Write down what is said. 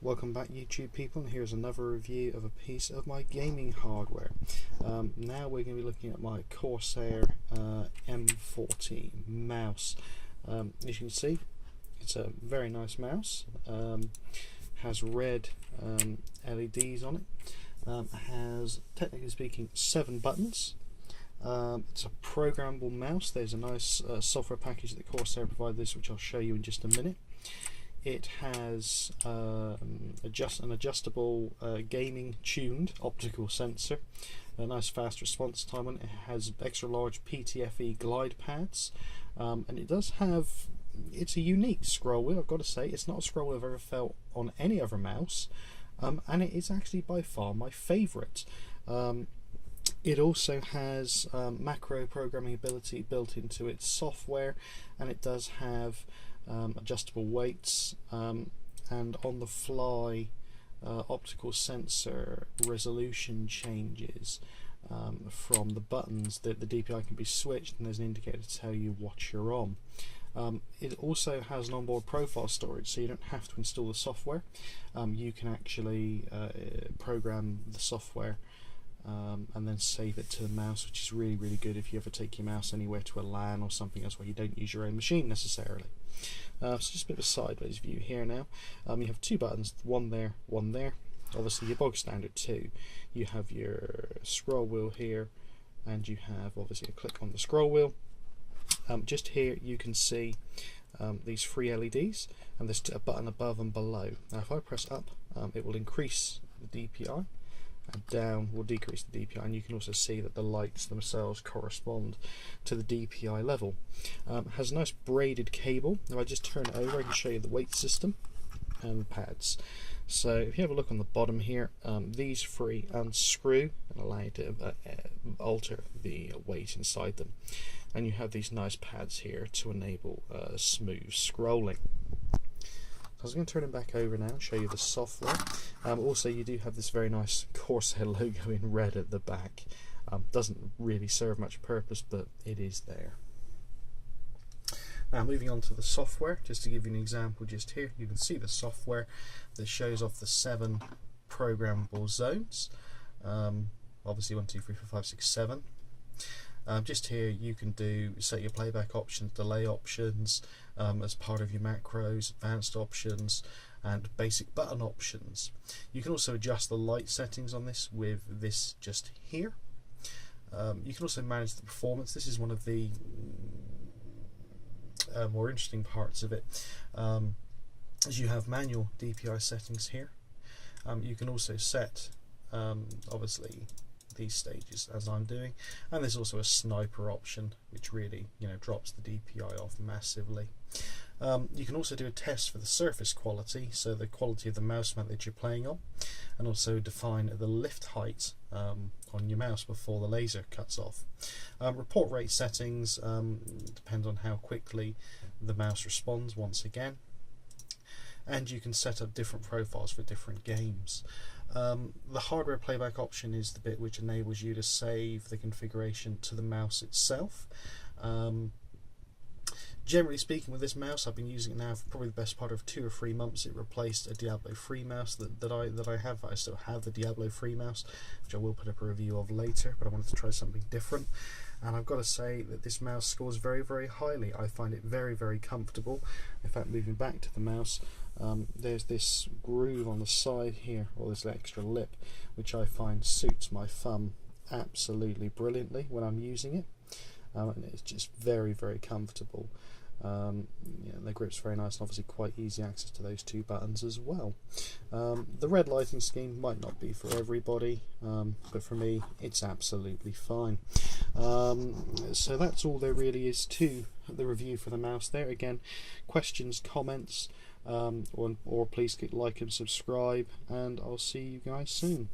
Welcome back, YouTube people, and here's another review of a piece of my gaming hardware. Now we're going to be looking at my Corsair M40 mouse. As you can see, it's a very nice mouse. Has red LEDs on it. Has, technically speaking, 7 buttons. It's a programmable mouse. There's a nice software package that Corsair provided this, which I'll show you in just a minute. It has an adjustable gaming tuned optical sensor, a nice fast response time on it. It has extra large PTFE glide pads, and it does have, it's a unique scroll wheel, I've got to say. It's not a scroll wheel I've ever felt on any other mouse, and it is actually by far my favourite. It also has macro programming ability built into its software, and it does have adjustable weights and on the fly optical sensor resolution changes from the buttons. That the DPI can be switched, and there's an indicator to tell you what you're on. It also has an onboard profile storage, so you don't have to install the software. You can actually program the software and then save it to the mouse, which is really good if you ever take your mouse anywhere to a LAN or something else where you don't use your own machine necessarily. So just a bit of a sideways view here now. You have 2 buttons, one there, one there. Obviously your bog standard 2. You have your scroll wheel here, and you have obviously a click on the scroll wheel. Just here you can see these 3 LEDs, and there's a button above and below. Now if I press up, it will increase the DPI, and down will decrease the DPI, and you can also see that the lights themselves correspond to the DPI level. It has a nice braided cable. If I just turn it over, I can show you the weight system and the pads. So if you have a look on the bottom here, these 3 unscrew and allow you to alter the weight inside them, and you have these nice pads here to enable smooth scrolling. I was going to turn it back over now and show you the software. Also, you do have this very nice Corsair logo in red at the back. Doesn't really serve much purpose, but it is there. Now moving on to the software, just to give you an example just here, you can see the software that shows off the 7 programmable zones. Obviously 1, 2, 3, 4, 5, 6, 7. Just here you can set your playback options, delay options as part of your macros, advanced options, and basic button options. You can also adjust the light settings on this with this just here. You can also manage the performance. This is one of the more interesting parts of it, as you have manual DPI settings here. You can also set obviously these stages as I'm doing, and there's also a sniper option which really drops the DPI off massively. You can also do a test for the surface quality, so the quality of the mouse mat that you're playing on, and also define the lift height on your mouse before the laser cuts off. Report rate settings depend on how quickly the mouse responds once again, and you can set up different profiles for different games. The hardware playback option is the bit which enables you to save the configuration to the mouse itself. Generally speaking, with this mouse, I've been using it now for probably the best part of 2 or 3 months. It replaced a Diablo 3 mouse that I have. I still have the Diablo 3 mouse, which I will put up a review of later, but I wanted to try something different. And I've got to say that this mouse scores very highly. I find it very comfortable. In fact, moving back to the mouse, there's this groove on the side here, or this extra lip, which I find suits my thumb absolutely brilliantly when I'm using it. And it's just very comfortable. The grip's very nice, and obviously quite easy access to those 2 buttons as well. The red lighting scheme might not be for everybody, but for me it's absolutely fine. So that's all there really is to the review for the mouse there. Again, questions, comments, or please click like and subscribe, and I'll see you guys soon.